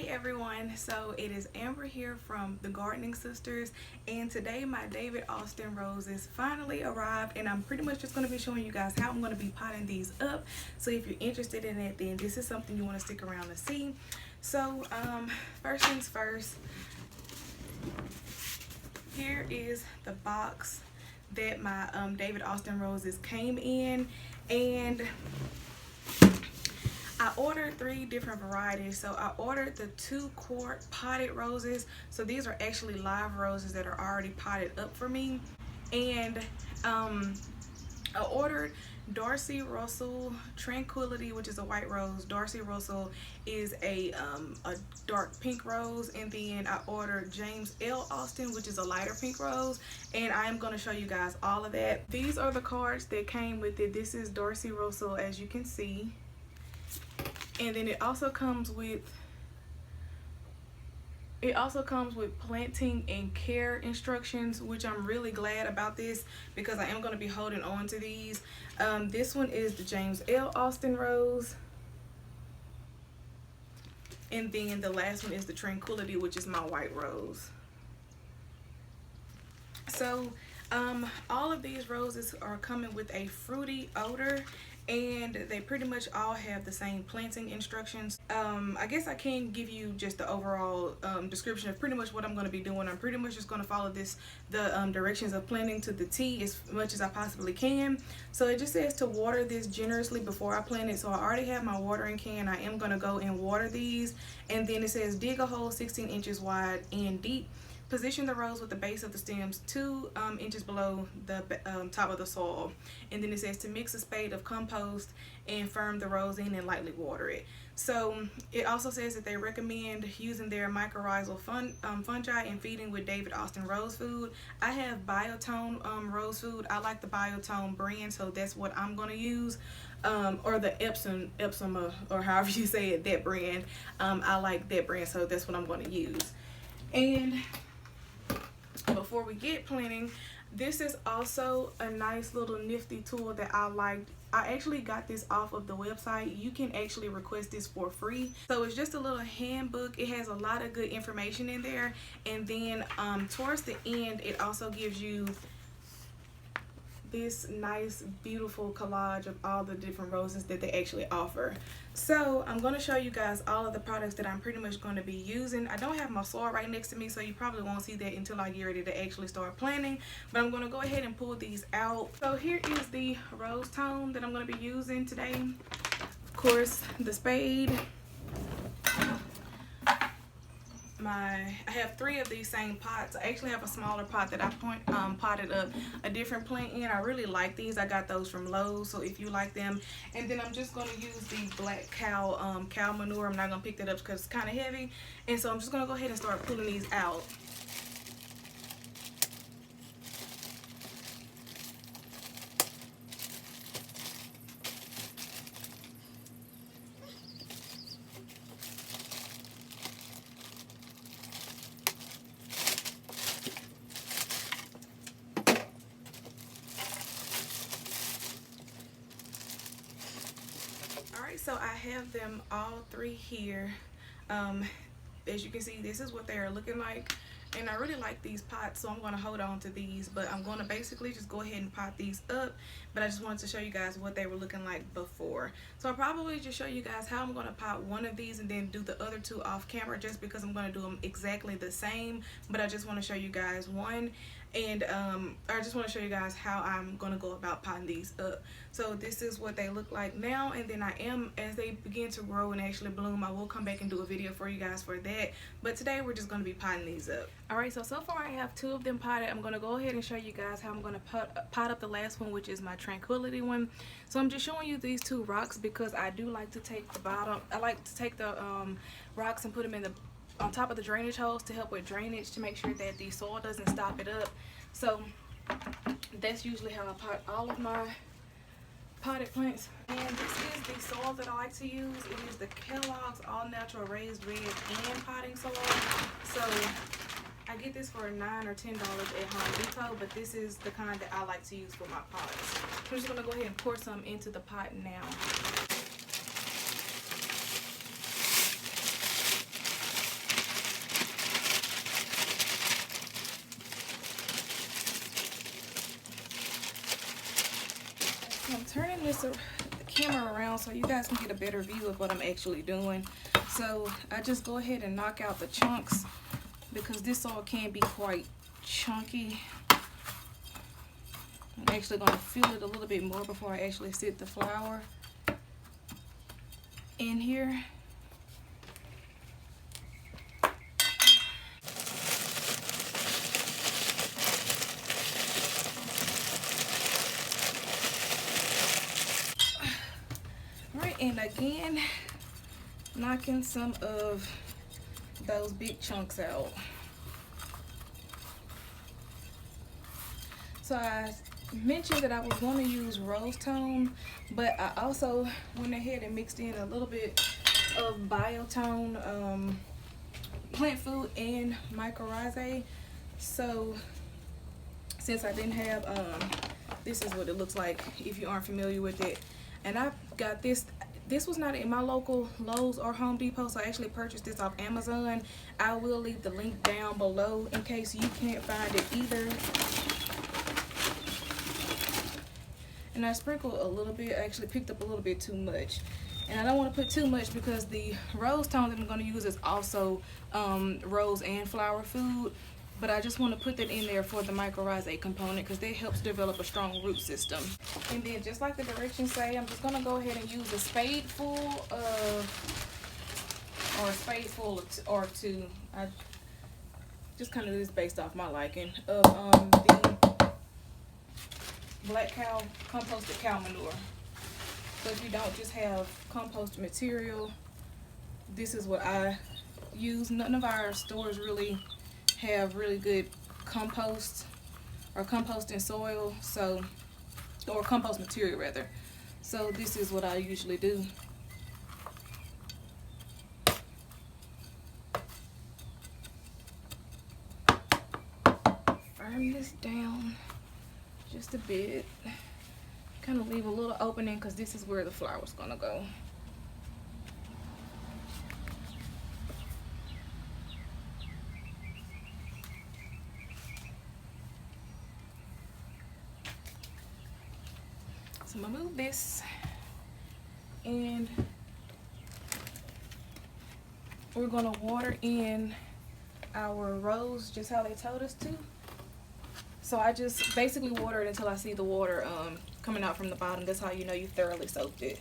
Hey everyone, so it is Amber here from the Gardening Sisters, and today my David Austin roses finally arrived, and I'm pretty much just going to be showing you guys how I'm going to be potting these up. So if you're interested in it, then this is something you want to stick around to see. So first things first, here is the box that my David Austin roses came in, and I ordered 3 different varieties. So I ordered the 2-quart potted roses. So these are actually live roses that are already potted up for me. And I ordered Darcey Bussell Tranquillity, which is a white rose. Darcey Bussell is a dark pink rose. And then I ordered James L. Austin, which is a lighter pink rose. And I am going to show you guys all of that. These are the cards that came with it. This is Darcey Bussell, as you can see. And then it also comes with planting and care instructions, which I'm really glad about this because I am going to be holding on to these. This one is the James L. Austin rose, and then the last one is the Tranquillity, which is my white rose. So all of these roses are coming with a fruity odor, and they pretty much all have the same planting instructions. I guess I can give you just the overall description of pretty much what I'm going to be doing. I'm pretty much just going to follow the directions of planting to the T as much as I possibly can. So it just says to water this generously before I plant it. So I already have my watering can. I am going to go and water these, and then it says dig a hole 16 inches wide and deep. Position the rows with the base of the stems 2 inches below the top of the soil. And then it says to mix a spade of compost and firm the rows in and lightly water it. So it also says that they recommend using their mycorrhizal fungi and feeding with David Austin rose food. I have Biotone rose food. I like the Biotone brand, so that's what I'm going to use. Or the Epsom, or however you say it, that brand. I like that brand, so that's what I'm going to use. And before we get planting, this is also a nice little nifty tool that I liked. I actually got this off of the website. You can actually request this for free. So it's just a little handbook. It has a lot of good information in there, and then towards the end it also gives you this nice beautiful collage of all the different roses that they actually offer. So I'm going to show you guys all of the products that I'm pretty much going to be using. I don't have my soil right next to me, so you probably won't see that until I get ready to actually start planting, but I'm going to go ahead and pull these out. So here is the rose tone that I'm going to be using today. Of course, the spade. I have 3 of these same pots. I actually have a smaller pot that I potted up a different plant in. I really like these. I got those from Lowe's, so if you like them. And then I'm just going to use the black cow manure. I'm not going to pick that up because it's kind of heavy. And so I'm just going to go ahead and start pulling these out. Alright, so I have them all 3 here. As you can see, this is what they are looking like, and I really like these pots, so I'm going to hold on to these, but I'm going to basically just go ahead and pot these up. But I just wanted to show you guys what they were looking like before. So I'll probably just show you guys how I'm going to pot one of these and then do the other 2 off camera, just because I'm going to do them exactly the same. But I just want to show you guys one, and I just want to show you guys how I'm going to go about potting these up. So this is what they look like now, and then as they begin to grow and actually bloom, I will come back and do a video for you guys for that. But today we're just going to be potting these up. Alright, so far I have 2 of them potted. I'm going to go ahead and show you guys how I'm going to pot up the last one, which is my Tranquility one. So I'm just showing you these 2 rocks because I do like to take the bottom. I like to take the rocks and put them in on top of the drainage holes to help with drainage, to make sure that the soil doesn't stop it up. So that's usually how I pot all of my potted plants. And this is the soil that I like to use. It is the Kellogg's All Natural Raised Bed and Potting Soil. So I get this for $9 or $10 at Home Depot, but this is the kind that I like to use for my pots. I'm just going to go ahead and pour some into the pot now. this camera around so you guys can get a better view of what I'm actually doing. So I just go ahead and knock out the chunks because this soil can be quite chunky. I'm actually going to feel it a little bit more before I actually sit the flour in here. Alright, and again, knocking some of those big chunks out. So I mentioned that I was going to use rose tone, but I also went ahead and mixed in a little bit of biotone, plant food, and mycorrhizae. So since I didn't have, this is what it looks like if you aren't familiar with it. And I got this. This was not in my local Lowe's or Home Depot, so I actually purchased this off Amazon. I will leave the link down below in case you can't find it either. And I sprinkled a little bit. I actually picked up a little bit too much. And I don't want to put too much because the rose tone that I'm going to use is also rose and flower food. But I just want to put that in there for the mycorrhizae component because that helps develop a strong root system. And then just like the directions say, I'm just going to go ahead and use a spadeful or a spadeful or two. I just kind of do this based off my liking of the black cow composted cow manure. So if you don't just have compost material, this is what I use. None of our stores really have really good compost or composting soil, so, or compost material rather. So this is what I usually do. Firm this down just a bit. Kind of leave a little opening because this is where the flour's gonna go. So I'm gonna move this, and we're gonna water in our rose just how they told us to. So I just basically water it until I see the water coming out from the bottom. That's how you know you thoroughly soaked it.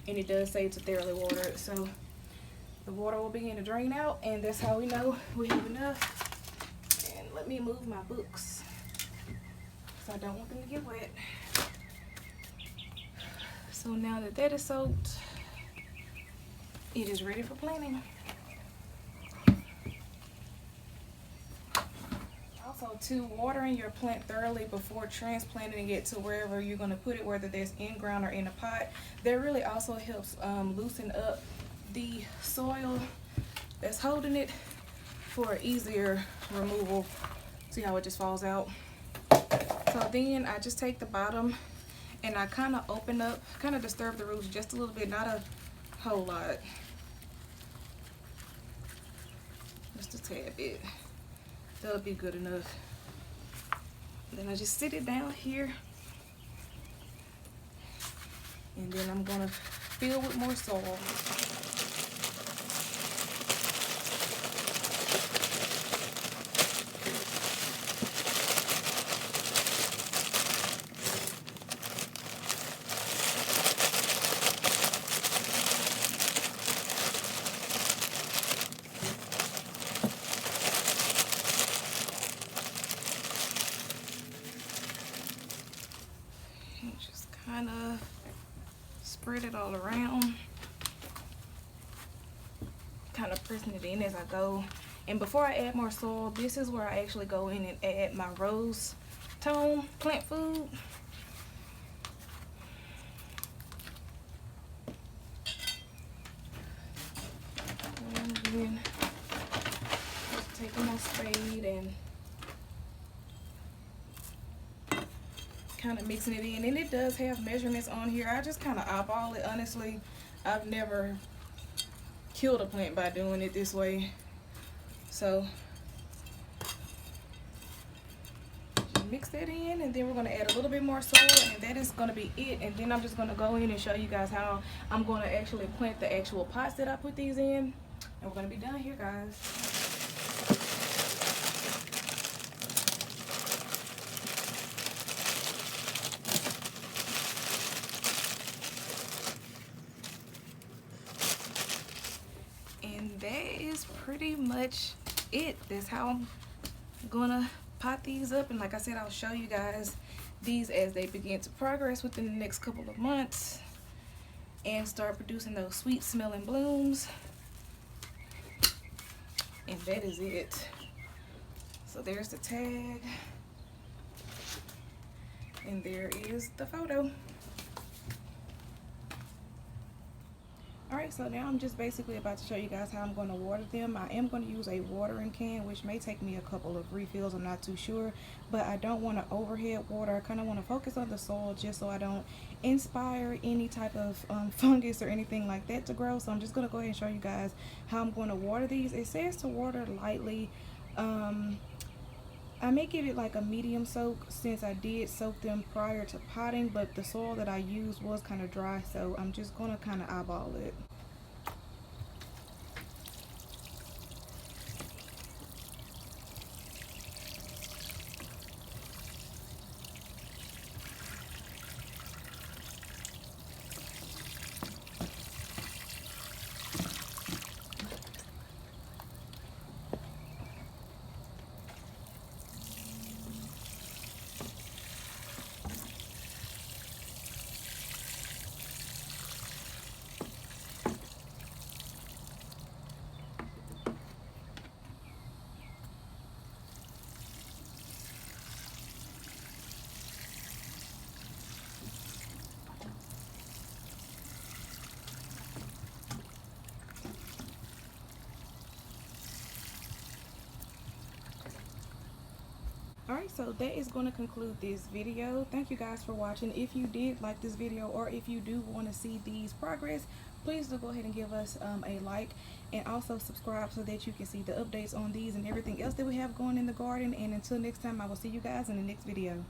And it does say to thoroughly water it. So the water will begin to drain out, and that's how we know we have enough. And let me move my books because I don't want them to get wet. So now that that is soaked, it is ready for planting. Also, too, watering your plant thoroughly before transplanting it to wherever you're going to put it, whether that's in ground or in a pot, that really also helps loosen up the soil that's holding it for easier removal. See how it just falls out? So then I just take the bottom and I kind of open up, kind of disturb the roots just a little bit, not a whole lot. Just a tad bit. That'll be good enough. Then I just sit it down here. And then I'm gonna fill with more soil. Just kind of spread it all around, kind of pressing it in as I go. And before I add more soil, this is where I actually go in and add my rose tone plant food. And then just taking my spade and kind of mixing it in. And it does have measurements on here. I just kind of eyeball it, honestly. I've never killed a plant by doing it this way. So mix that in, and then we're going to add a little bit more soil, and that is going to be it. And then I'm just going to go in and show you guys how I'm going to actually plant the actual pots that I put these in, and we're going to be done here, guys. And that is pretty much it. That's how I'm gonna pot these up, and like I said, I'll show you guys these as they begin to progress within the next couple of months and start producing those sweet smelling blooms. And that is it. So there's the tag, and there is the photo. Alright, so now I'm just basically about to show you guys how I'm going to water them. I am going to use a watering can, which may take me a couple of refills, I'm not too sure. But I don't want to overhead water. I kind of want to focus on the soil just so I don't inspire any type of fungus or anything like that to grow. So I'm just going to go ahead and show you guys how I'm going to water these. It says to water lightly. I may give it like a medium soak since I did soak them prior to potting, but the soil that I used was kind of dry, so I'm just going to kind of eyeball it. Alright, so that is going to conclude this video. Thank you guys for watching. If you did like this video, or if you do want to see these progress, please do go ahead and give us a like, and also subscribe so that you can see the updates on these and everything else that we have going in the garden. And until next time, I will see you guys in the next video.